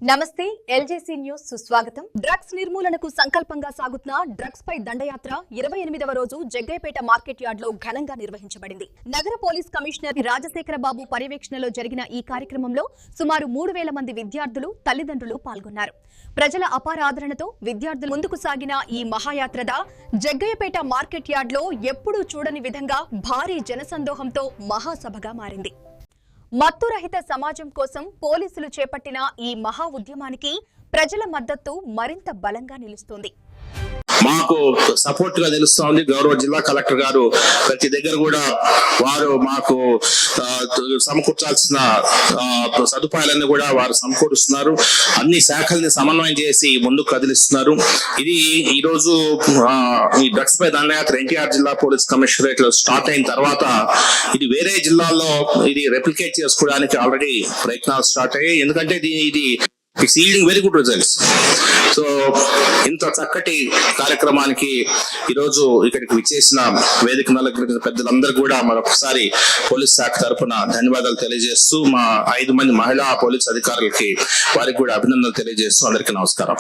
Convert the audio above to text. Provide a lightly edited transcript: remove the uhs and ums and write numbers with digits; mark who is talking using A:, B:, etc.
A: నమస్తే ఎల్జేసీ న్యూస్ సుస్వాగతం. డ్రగ్స్ నిర్మూలనకు సంకల్పంగా సాగుతున్న డ్రగ్స్ పై దండయాత్ర 28వ రోజు జగ్గయ్యపేట మార్కెట్ యార్డ్ లో ఘనంగా నిర్వహించబడింది. నగర పోలీస్ కమిషనర్ రాజశేఖర బాబు పర్యవేక్షణలో జరిగిన ఈ కార్యక్రమంలో సుమారు 3000 మంది విద్యార్థులు, తల్లిదండ్రులు పాల్గొన్నారు. ప్రజల అపార ఆదరణతో విద్యార్థులు ముందుకు సాగిన ఈ మహాయాత్రద జగ్గయ్యపేట మార్కెట్ యార్డ్ లో ఎప్పుడూ చూడని విధంగా భారీ జనసందోహంతో మహాసభగా మారింది. మత్తురహిత సమాజం కోసం పోలీసులు చేపట్టిన ఈ మహా ఉద్యమానికి ప్రజల మద్దతు మరింత బలంగా నిలుస్తోంది.
B: మాకు సపోర్ట్ గా నిలుస్తోంది. గౌరవ జిల్లా కలెక్టర్ గారు ప్రతి దగ్గర కూడా వారు మాకు సమకూర్చాల్సిన సదుపాయాలన్నీ కూడా వారు సమకూరుస్తున్నారు. అన్ని శాఖల్ని సమన్వయం చేసి ముందుకు కదిలిస్తున్నారు. ఇది ఈ రోజు ఈ డ్రగ్స్ పై దండయాత్ర ఎన్టీఆర్ జిల్లా పోలీస్ కమిషనరేట్ లో స్టార్ట్ అయిన తర్వాత ఇది వేరే జిల్లాల్లో ఇది రెప్లికేట్ చేసుకోవడానికి ఆల్రెడీ ప్రయత్నాలు స్టార్ట్ అయ్యాయి. ఎందుకంటే ఇది it's yielding very good results. So ఇంత చక్కటి కార్యక్రమానికి ఈరోజు ఇక్కడికి విచ్చేసిన వేదిక నలుగురు పెద్దలందరూ కూడా మరొకసారి పోలీస్ శాఖ తరఫున ధన్యవాదాలు తెలియజేస్తూ, మా 5 మంది మహిళా పోలీస్ అధికారులకి వారికి కూడా అభినందనలు తెలియజేస్తూ అందరికీ నమస్కారం.